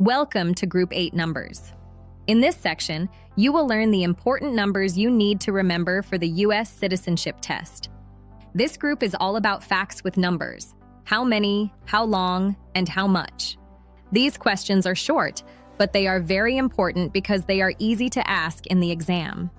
Welcome to Group 8 Numbers. In this section, you will learn the important numbers you need to remember for the U.S. Citizenship Test. This group is all about facts with numbers: how many, how long, and how much. These questions are short, but they are very important because they are easy to ask in the exam.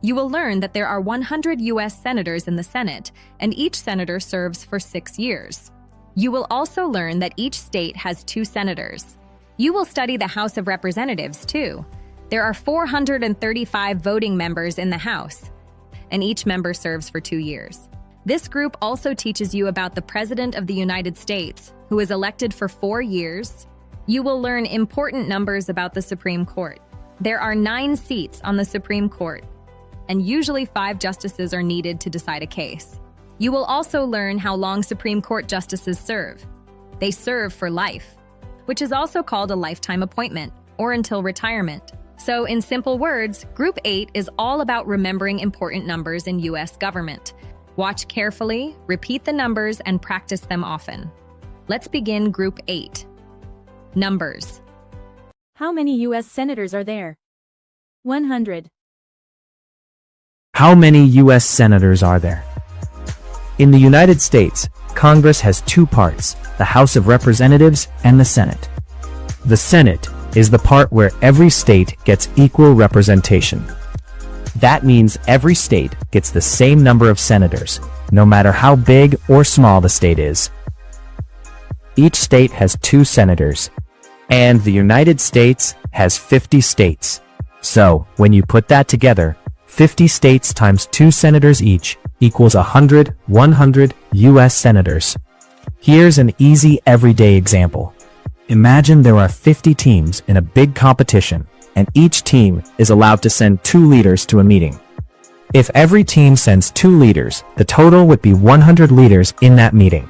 You will learn that there are 100 U.S. senators in the Senate, and each senator serves for 6 years. You will also learn that each state has 2 senators. You will study the House of Representatives, too. There are 435 voting members in the House, and each member serves for 2 years. This group also teaches you about the President of the United States, who is elected for 4 years. You will learn important numbers about the Supreme Court. There are 9 seats on the Supreme Court, and usually 5 justices are needed to decide a case. You will also learn how long Supreme Court justices serve. They serve for life, which is also called a lifetime appointment, or until retirement. So, in simple words, Group 8 is all about remembering important numbers in U.S. government. Watch carefully, repeat the numbers, and practice them often. Let's begin Group 8. Numbers. How many U.S. senators are there? 100. How many U.S. senators are there? In the United States, Congress has 2 parts, the House of Representatives and the Senate. The Senate is the part where every state gets equal representation. That means every state gets the same number of senators, no matter how big or small the state is. Each state has 2 senators, and the United States has 50 states. So, when you put that together, 50 states times 2 senators each equals 100 U.S. senators. Here's an easy everyday example. Imagine there are 50 teams in a big competition, and each team is allowed to send 2 leaders to a meeting. If every team sends 2 leaders, the total would be 100 leaders in that meeting.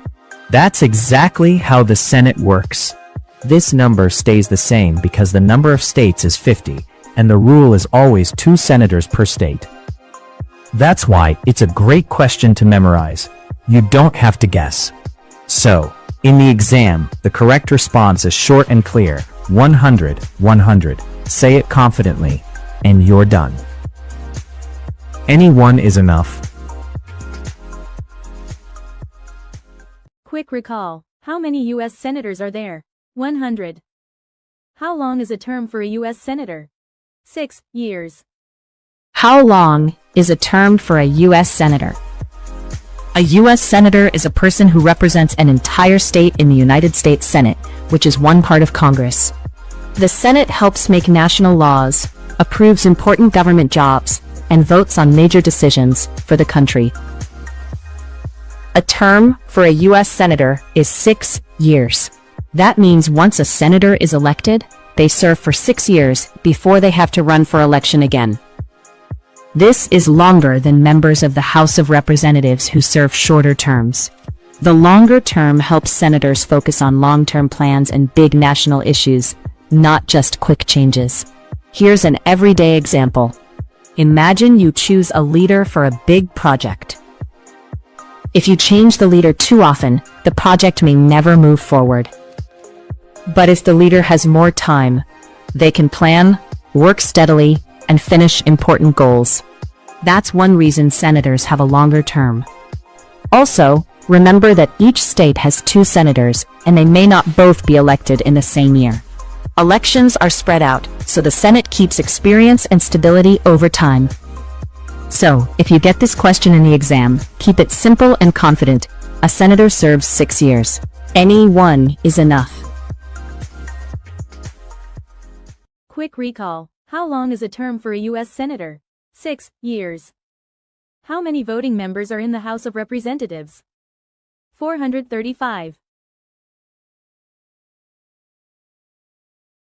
That's exactly how the Senate works. This number stays the same because the number of states is 50, and the rule is always 2 senators per state. That's why it's a great question to memorize. You don't have to guess. So, in the exam, the correct response is short and clear: 100, 100. Say it confidently, and you're done. Any one is enough. Quick recall. How many U.S. senators are there? 100. How long is a term for a U.S. senator? 6 years. How long is a term for a U.S. senator? A U.S. senator is a person who represents an entire state in the United States Senate, which is one part of Congress. The Senate helps make national laws, approves important government jobs, and votes on major decisions for the country. A term for a U.S. senator is 6 years. That means once a senator is elected, they serve for 6 years before they have to run for election again. This is longer than members of the House of Representatives who serve shorter terms. The longer term helps senators focus on long-term plans and big national issues, not just quick changes. Here's an everyday example. Imagine you choose a leader for a big project. If you change the leader too often, the project may never move forward. But if the leader has more time, they can plan, work steadily, and finish important goals. That's one reason senators have a longer term. Also, remember that each state has 2 senators, and they may not both be elected in the same year. Elections are spread out, so the Senate keeps experience and stability over time. So, if you get this question in the exam, keep it simple and confident. A senator serves 6 years. Any one is enough. Quick recall. How long is a term for a U.S. senator? 6 years. How many voting members are in the House of Representatives? 435.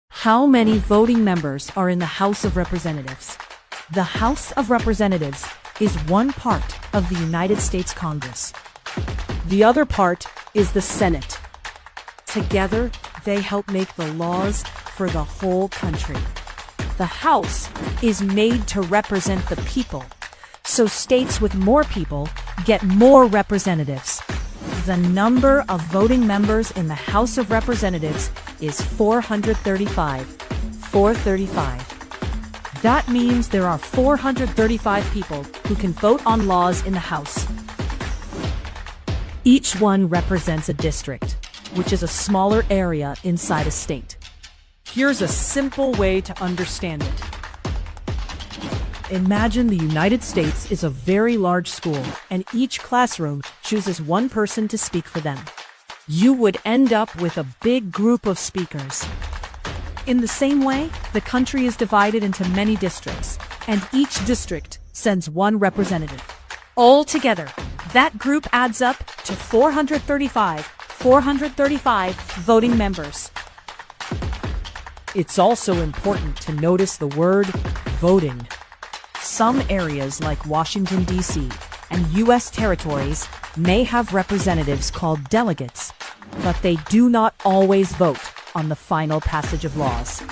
How many voting members are in the House of Representatives? The House of Representatives is one part of the United States Congress. The other part is the Senate. Together, they help make the laws for the whole country. The House is made to represent the people, so states with more people get more representatives. The number of voting members in the House of Representatives is 435. 435. That means there are 435 people who can vote on laws in the House. Each one represents a district, which is a smaller area inside a state. Here's a simple way to understand it. Imagine the United States is a very large school, and each classroom chooses one person to speak for them. You would end up with a big group of speakers. In the same way, the country is divided into many districts, and each district sends one representative. Altogether, that group adds up to 435 voting members. It's also important to notice the word voting. Some areas like Washington, D.C. and U.S. territories may have representatives called delegates, but they do not always vote on the final passage of laws.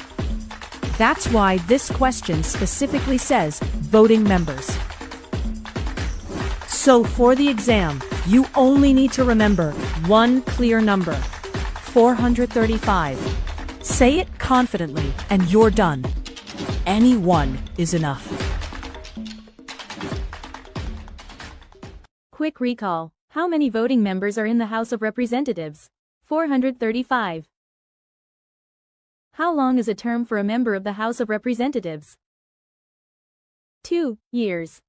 That's why this question specifically says voting members. So for the exam, you only need to remember one clear number, 435. Say it confidently and you're done. Any one is enough. Quick recall. How many voting members are in the House of Representatives? 435. How long is a term for a member of the House of Representatives? 2 years.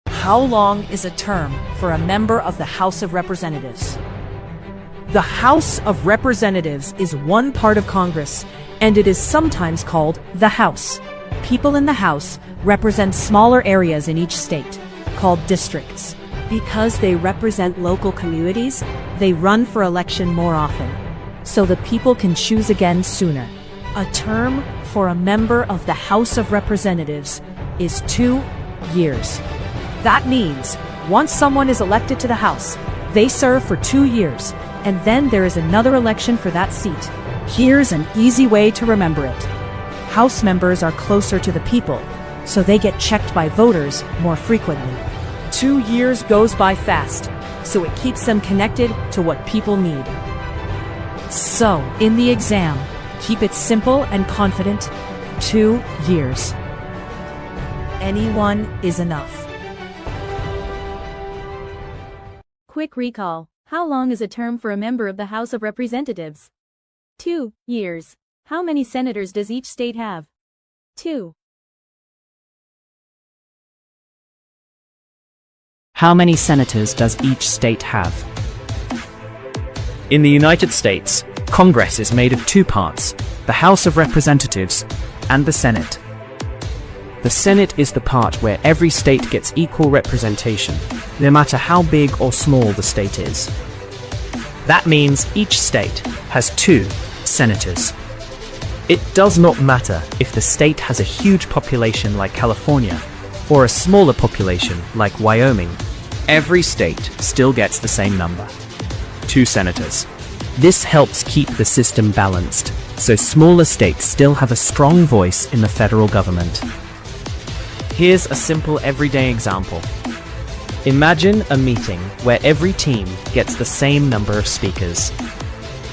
How long is a term for a member of the House of Representatives? The House of Representatives is one part of Congress, and it is sometimes called the House. People in the House represent smaller areas in each state, called districts. Because they represent local communities, they run for election more often, so the people can choose again sooner. A term for a member of the House of Representatives is 2 years. That means once someone is elected to the House, they serve for 2 years, and then there is another election for that seat. Here's an easy way to remember it. House members are closer to the people, so they get checked by voters more frequently. 2 years goes by fast, so it keeps them connected to what people need. So, in the exam, keep it simple and confident. 2 years. Anyone is enough. Quick recall. How long is a term for a member of the House of Representatives? 2 years. How many senators does each state have? 2. How many senators does each state have? In the United States, Congress is made of two parts, the House of Representatives and the Senate. The Senate is the part where every state gets equal representation, no matter how big or small the state is. That means each state has 2 senators. It does not matter if the state has a huge population like California or a smaller population like Wyoming. Every state still gets the same number, 2 senators. This helps keep the system balanced, so smaller states still have a strong voice in the federal government. Here's a simple everyday example. Imagine a meeting where every team gets the same number of speakers.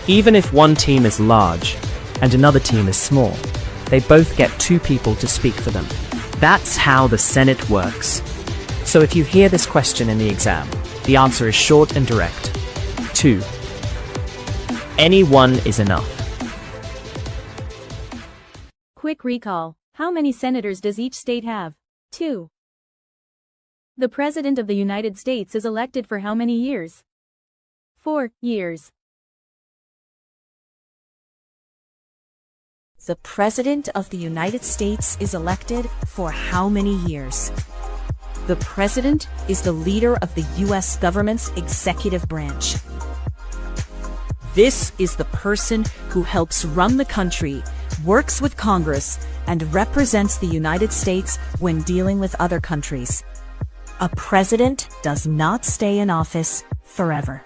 Even if one team is large and another team is small, they both get 2 people to speak for them. That's how the Senate works. So if you hear this question in the exam, the answer is short and direct. 2. Any one is enough. Quick recall. How many senators does each state have? 2. The President of the United States is elected for how many years? 4 years. The President of the United States is elected for how many years? The President is the leader of the U.S. government's executive branch. This is the person who helps run the country, works with Congress, and represents the United States when dealing with other countries. A president does not stay in office forever.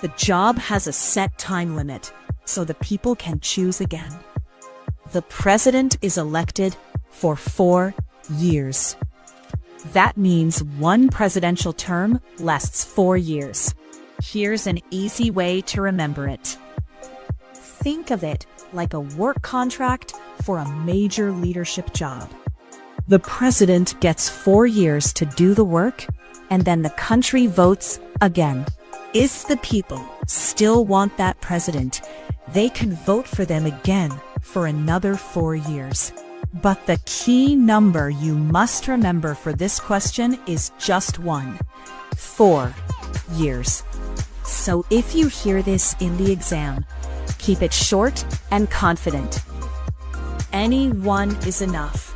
The job has a set time limit, so the people can choose again. The president is elected for 4 years. That means one presidential term lasts 4 years. Here's an easy way to remember it. Think of it like a work contract for a major leadership job. The president gets 4 years to do the work, and then the country votes again. If the people still want that president, they can vote for them again for another 4 years. But the key number you must remember for this question is just one: 4 years. So if you hear this in the exam, keep it short and confident. Any one is enough.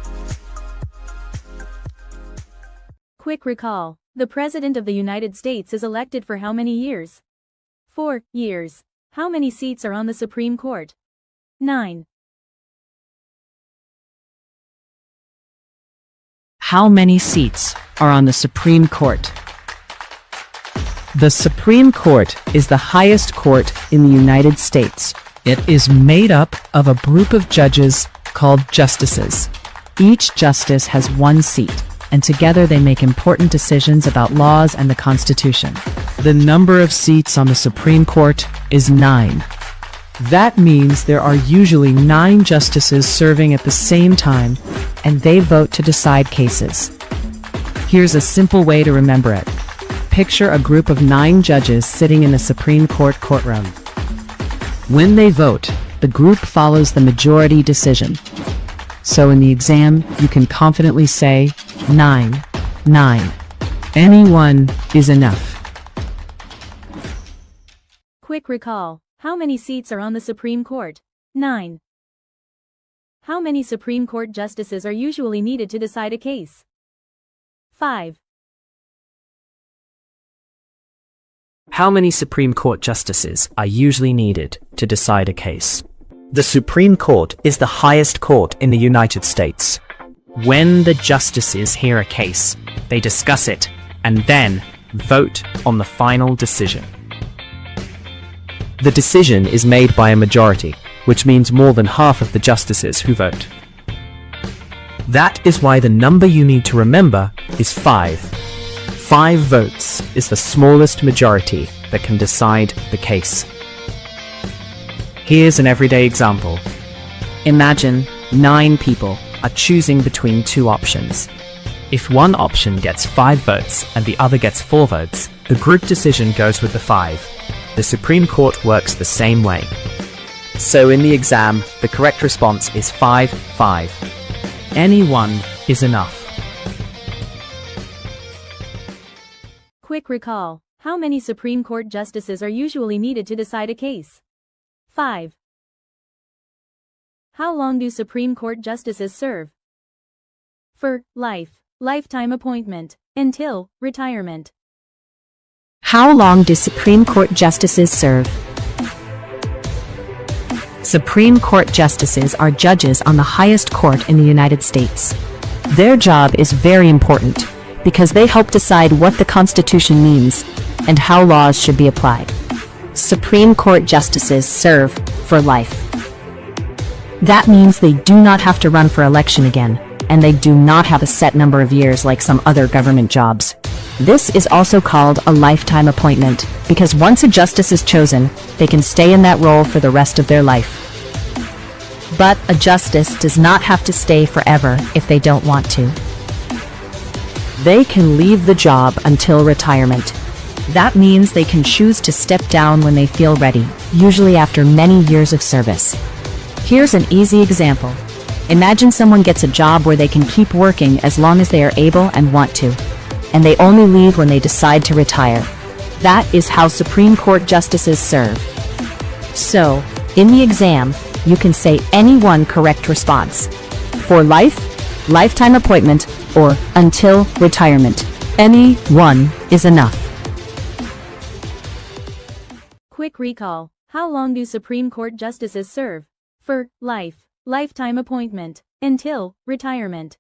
Quick recall. The President of the United States is elected for how many years? 4 years. How many seats are on the Supreme Court? 9. How many seats are on the Supreme Court? The Supreme Court is the highest court in the United States. It is made up of a group of judges called justices. Each justice has 1 seat, and together they make important decisions about laws and the Constitution. The number of seats on the Supreme Court is 9. That means there are usually 9 justices serving at the same time, and they vote to decide cases. Here's a simple way to remember it. Picture a group of 9 judges sitting in a Supreme Court courtroom. When they vote, the group follows the majority decision. So in the exam, you can confidently say 9, 9. Any one is enough. Quick recall. How many seats are on the Supreme Court? 9. How many Supreme Court justices are usually needed to decide a case? 5. How many Supreme Court justices are usually needed to decide a case? The Supreme Court is the highest court in the United States. When the justices hear a case, they discuss it and then vote on the final decision. The decision is made by a majority, which means more than half of the justices who vote. That is why the number you need to remember is 5. 5 votes is the smallest majority that can decide the case. Here's an everyday example. Imagine 9 people are choosing between 2 options. If one option gets 5 votes and the other gets 4 votes, the group decision goes with the 5. The Supreme Court works the same way. So in the exam, the correct response is 5, 5. Any one is enough. Quick recall. How many Supreme Court justices are usually needed to decide a case? 5. How long do Supreme Court justices serve? For life, lifetime appointment, until retirement. How long do Supreme Court justices serve? Supreme Court justices are judges on the highest court in the United States. Their job is very important because they help decide what the Constitution means and how laws should be applied. Supreme Court justices serve for life. That means they do not have to run for election again, and they do not have a set number of years like some other government jobs. This is also called a lifetime appointment, because once a justice is chosen, they can stay in that role for the rest of their life. But a justice does not have to stay forever if they don't want to. They can leave the job until retirement. That means they can choose to step down when they feel ready, usually after many years of service. Here's an easy example. Imagine someone gets a job where they can keep working as long as they are able and want to, and they only leave when they decide to retire. That is how Supreme Court justices serve. So, in the exam, you can say any one correct response. For life, lifetime appointment, or until retirement. Any one is enough. Quick recall. How long do Supreme Court justices serve? For life, lifetime appointment, until retirement.